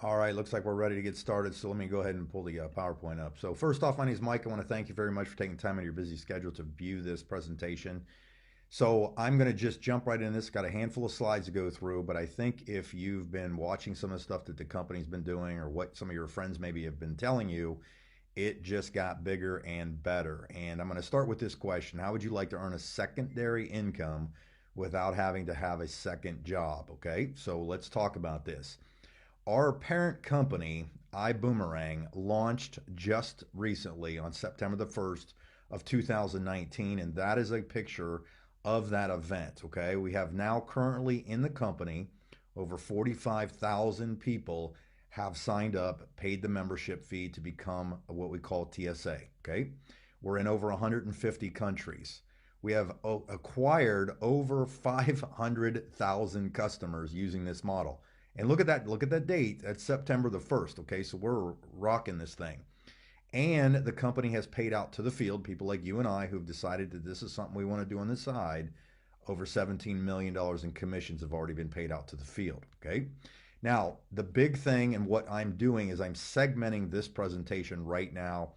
All right, looks like we're ready to get started. So let me go ahead and pull the PowerPoint up. So first off, my name is Mike. I want to thank you very much for taking time out of your busy schedule to view this presentation. So I'm going to just jump right in this. Got a handful of slides to go through, but I think if you've been watching some of the stuff that the company's been doing or what some of your friends maybe have been telling you, it just got bigger and better. And I'm going to start with this question. How would you like to earn a secondary income without having to have a second job? Okay, so let's talk about this. Our parent company, iBoomerang, launched just recently on September the 1st of 2019, and that is a picture of that event. Okay, we have now currently in the company over 45,000 people have signed up, paid the membership fee to become what we call TSA. Okay, we're in over 150 countries. We have acquired over 500,000 customers using this model. And look at that date. That's September the 1st. Okay, so we're rocking this thing. And the company has paid out to the field, people like you and I who've decided that this is something we want to do on the side. Over $17 million in commissions have already been paid out to the field. Okay. Now, the big thing and what I'm doing is I'm segmenting this presentation right now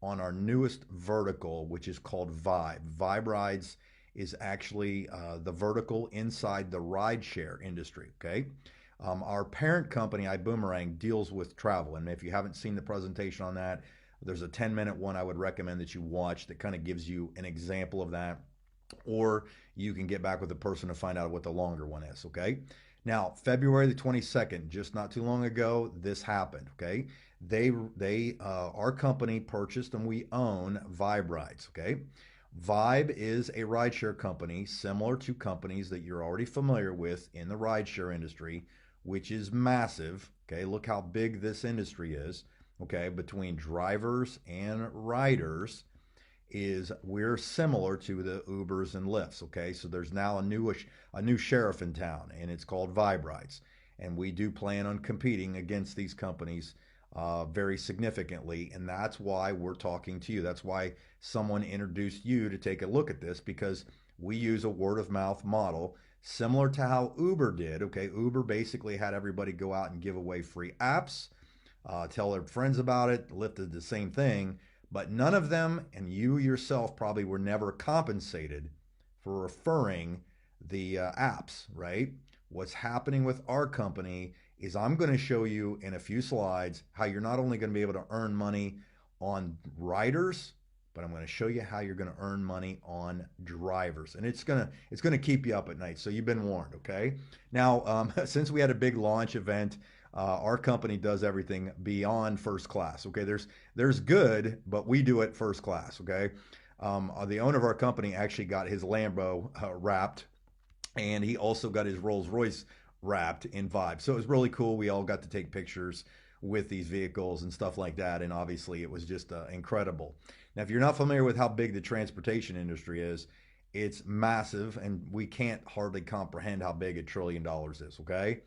on our newest vertical, which is called Vibe. Vibe Rides is actually the vertical inside the rideshare industry. Okay. Our parent company, iBoomerang, deals with travel. And if you haven't seen the presentation on that, there's a 10-minute one I would recommend that you watch that kind of gives you an example of that. Or you can get back with the person to find out what the longer one is. Okay. Now, February the 22nd, just not too long ago, this happened. Okay. Our company purchased and we own Vibe Rides. Okay. Vibe is a rideshare company similar to companies that you're already familiar with in the rideshare industry, which is massive. Okay, look how big this industry is. Okay, between drivers and riders is we're similar to the Ubers and Lyfts. Okay, so there's now a new sheriff in town, and it's called Vibe Rides, and we do plan on competing against these companies very significantly, and that's why we're talking to you. That's why someone introduced you to take a look at this because we use a word of mouth model similar to how Uber did. Okay, Uber basically had everybody go out and give away free apps, tell their friends about it. Lyft did the same thing, but none of them, and you yourself probably were never compensated for referring the apps, right? What's happening with our company is I'm going to show you in a few slides how you're not only going to be able to earn money on riders, but I'm going to show you how you're going to earn money on drivers, and it's going to keep you up at night. So you've been warned, okay? Now, since we had a big launch event, our company does everything beyond first class. Okay, there's good, but we do it first class. Okay, the owner of our company actually got his Lambo wrapped, and he also got his Rolls Royce wrapped in Vibe. So it was really cool. We all got to take pictures with these vehicles and stuff like that, and obviously it was just incredible. Now, if you're not familiar with how big the transportation industry is, it's massive, and we can't hardly comprehend how big $1 trillion is. Okay.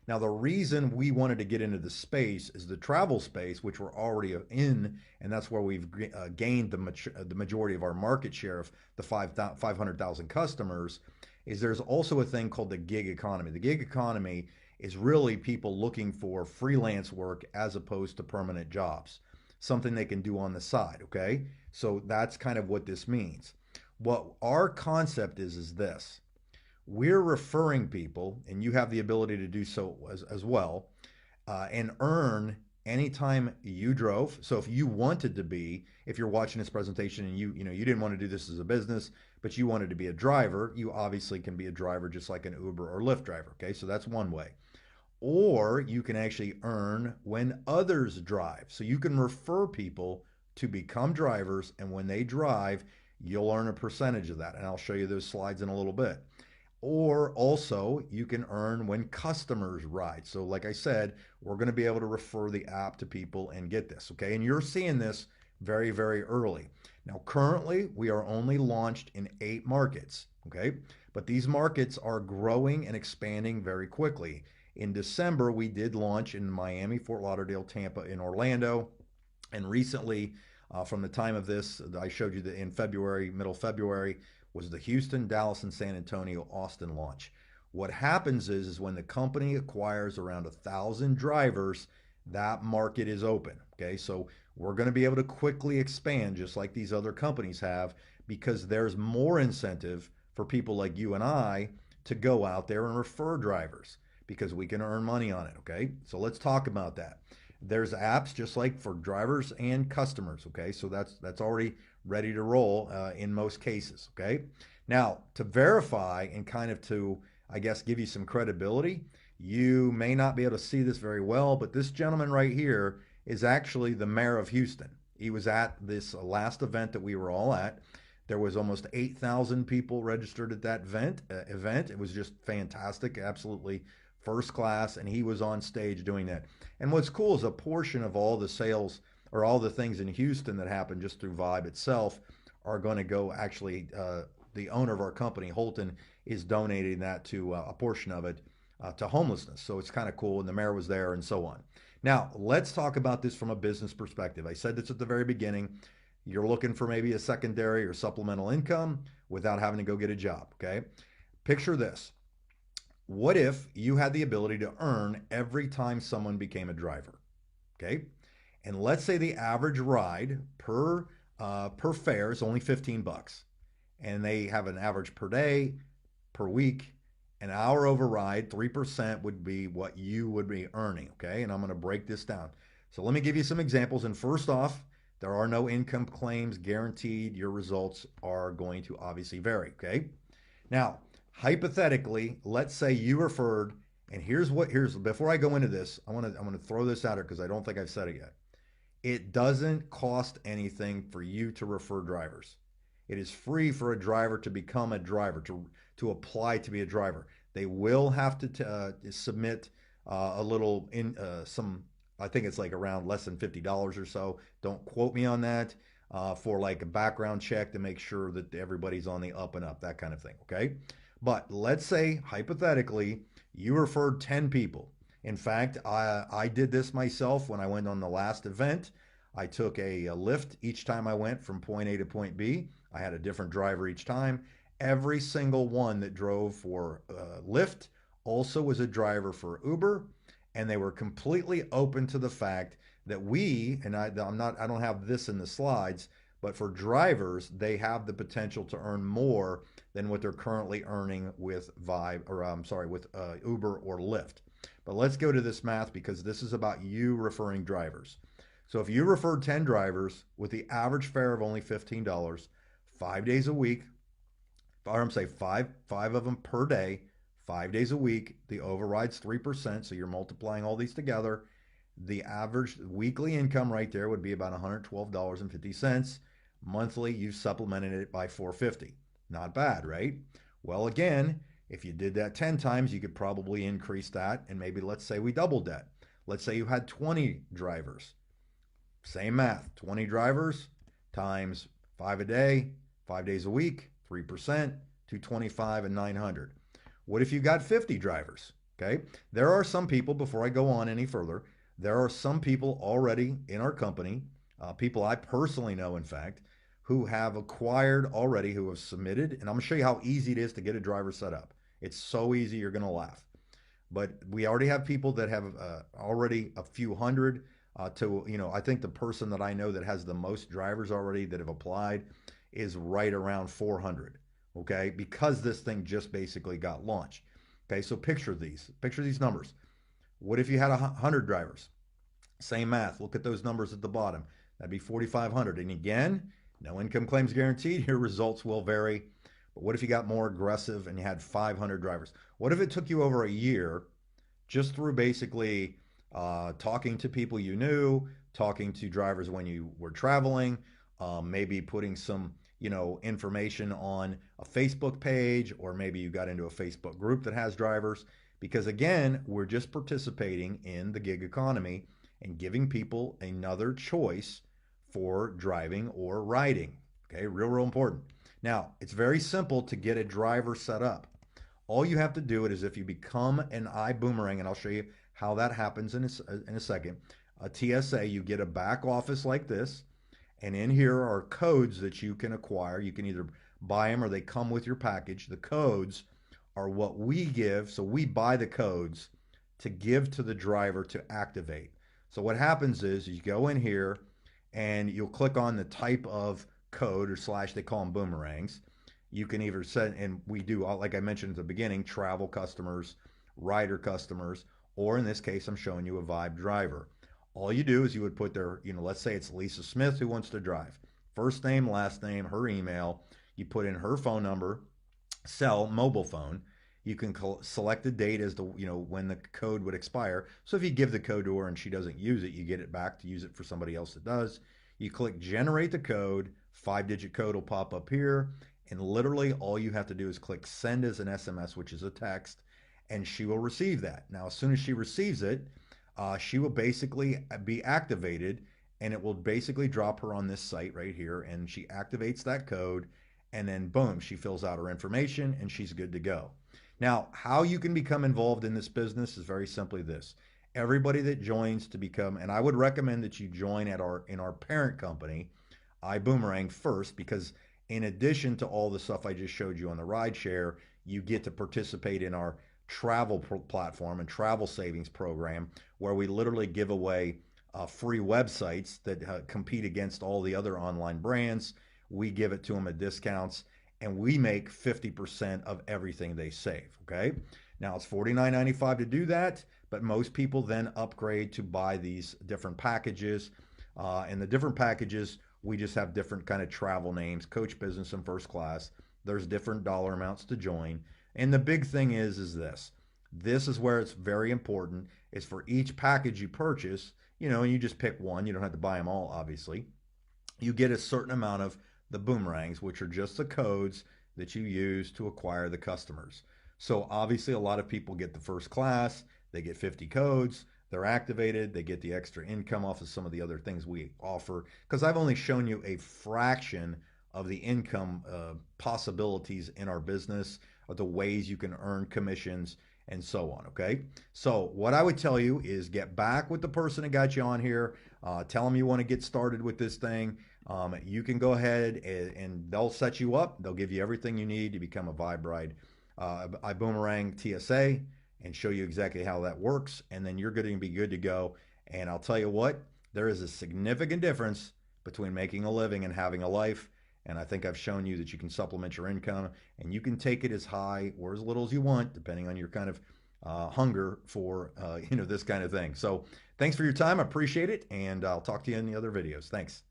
Now, the reason we wanted to get into the space is the travel space, which we're already in, and that's where we've gained the majority of our market share of the 500,000 customers, is there's also a thing called the gig economy. The gig economy is really people looking for freelance work as opposed to permanent jobs, something they can do on the side, okay? So that's kind of what this means. What our concept is this. We're referring people, and you have the ability to do so as well, and earn anytime you drove. So if you wanted to be, if you're watching this presentation and you didn't want to do this as a business, but you wanted to be a driver, you obviously can be a driver just like an Uber or Lyft driver. Okay, so that's one way. Or you can actually earn when others drive. So you can refer people to become drivers, and when they drive, you'll earn a percentage of that. And I'll show you those slides in a little bit. Or also, you can earn when customers ride. So, like I said, we're going to be able to refer the app to people and get this, okay? And you're seeing this very, very early. Now, currently, we are only launched in 8 markets, okay? But these markets are growing and expanding very quickly. In December, we did launch in Miami, Fort Lauderdale, Tampa, and Orlando. And recently, from the time of this, I showed you that in February, middle February, was the Houston, Dallas, and San Antonio, Austin launch. What happens is when the company acquires around 1,000 drivers, that market is open. Okay, so we're going to be able to quickly expand just like these other companies have because there's more incentive for people like you and I to go out there and refer drivers because we can earn money on it. Okay, so let's talk about that. There's apps just like for drivers and customers. Okay, so that's already ready to roll in most cases. Okay, now to verify and kind of to I guess give you some credibility, you may not be able to see this very well, but this gentleman right here is actually the mayor of Houston. He was at this last event that we were all at. There was almost 8,000 people registered at that event. It was just fantastic, absolutely first class, and he was on stage doing that. And what's cool is a portion of all the sales or all the things in Houston that happen just through Vibe itself are going to go actually. The owner of our company, Holton, is donating that to a portion of it to homelessness. So it's kind of cool, and the mayor was there, and so on. Now, let's talk about this from a business perspective. I said this at the very beginning. You're looking for maybe a secondary or supplemental income without having to go get a job, okay? Picture this. What if you had the ability to earn every time someone became a driver, okay? And let's say the average ride per fare is only 15 bucks, and they have an average per day, per week, an hour override, 3% would be what you would be earning, okay? And I'm going to break this down. So let me give you some examples. And first off, there are no income claims guaranteed. Your results are going to obviously vary, okay? Now, hypothetically, let's say you referred, and here's before I go into this, I want to throw this out here because I don't think I've said it yet. It doesn't cost anything for you to refer drivers. It is free for a driver to become a driver, to apply to be a driver. They will have to submit a little I think it's like around less than $50 or so. Don't quote me on that. For like a background check to make sure that everybody's on the up and up, that kind of thing, okay? But let's say, hypothetically, you referred 10 people. In fact, I did this myself when I went on the last event. I took a Lyft each time I went from point A to point B. I had a different driver each time. Every single one that drove for Lyft also was a driver for Uber, and they were completely open to the fact that I don't have this in the slides, but for drivers, they have the potential to earn more than what they're currently earning with with Uber or Lyft. But let's go to this math because this is about you referring drivers. So if you referred 10 drivers with the average fare of only $15, 5 days a week, or I'm saying five of them per day, 5 days a week, the override's 3%, so you're multiplying all these together. The average weekly income right there would be about $112.50. Monthly, you supplemented it by $450. Not bad, right? Well, again, if you did that 10 times, you could probably increase that, and maybe let's say we doubled that. Let's say you had 20 drivers. Same math, 20 drivers times 5 a day, 5 days a week, 3%, 225 and 900. What if you got 50 drivers? Okay. There are some people, before I go on any further, there are some people already in our company, people I personally know, in fact, who have acquired already, who have submitted, and I'm going to show you how easy it is to get a driver set up. It's so easy, you're going to laugh. But we already have people that have already a few hundred I think the person that I know that has the most drivers already that have applied is right around 400, okay? Because this thing just basically got launched. Okay, so picture these numbers. What if you had 100 drivers? Same math. Look at those numbers at the bottom. That'd be 4,500. And again, no income claims guaranteed. Your results will vary. But what if you got more aggressive and you had 500 drivers? What if it took you over a year just through basically talking to people you knew, talking to drivers when you were traveling, maybe putting some information on a Facebook page, or maybe you got into a Facebook group that has drivers, because again, we're just participating in the gig economy and giving people another choice for driving or riding. Okay, real important. Now, it's very simple to get a driver set up. All you have to do it is if you become an iBoomerang, and I'll show you how that happens in a second. A TSA, you get a back office like this, and in here are codes that you can acquire. You can either buy them or they come with your package. The codes are what we give. So we buy the codes to give to the driver to activate. So what happens is you go in here and you'll click on the type of code or slash, they call them boomerangs. You can either set, and we do, like I mentioned at the beginning, travel customers, rider customers, or in this case, I'm showing you a Vibe driver. All you do is you would put their, let's say it's Lisa Smith who wants to drive. First name, last name, her email. You put in her phone number, cell, mobile phone. You can select the date as to when the code would expire. So if you give the code to her and she doesn't use it, you get it back to use it for somebody else that does. You click generate the code, 5-digit code will pop up here, and literally all you have to do is click send as an SMS, which is a text, and she will receive that. Now, as soon as she receives it, she will basically be activated, and it will basically drop her on this site right here, and she activates that code, and then boom, she fills out her information and she's good to go. Now, how you can become involved in this business is very simply this. Everybody that joins to become, and I would recommend that you join at in our parent company, iBoomerang, first, because in addition to all the stuff I just showed you on the rideshare, you get to participate in our travel platform and travel savings program, where we literally give away free websites that compete against all the other online brands. We give it to them at discounts, and we make 50% of everything they save. Okay. Now it's $49.95 to do that, but most people then upgrade to buy these different packages. And the different packages, we just have different kind of travel names, coach, business, and first class. There's different dollar amounts to join. And the big thing is this. This is where it's very important, is for each package you purchase, and you just pick one. You don't have to buy them all, obviously. You get a certain amount of the boomerangs, which are just the codes that you use to acquire the customers. So obviously a lot of people get the first class, they get 50 codes, they're activated, they get the extra income off of some of the other things we offer, because I've only shown you a fraction of the income possibilities in our business, of the ways you can earn commissions and so on. Okay, so what I would tell you is get back with the person that got you on here. Tell them you want to get started with this thing. You can go ahead and they'll set you up. They'll give you everything you need to become a Vibe Ride iBoomerang TSA, and show you exactly how that works. And then you're going to be good to go. And I'll tell you what, there is a significant difference between making a living and having a life. And I think I've shown you that you can supplement your income, and you can take it as high or as little as you want, depending on your kind of hunger for this kind of thing. So thanks for your time. I appreciate it, and I'll talk to you in the other videos. Thanks.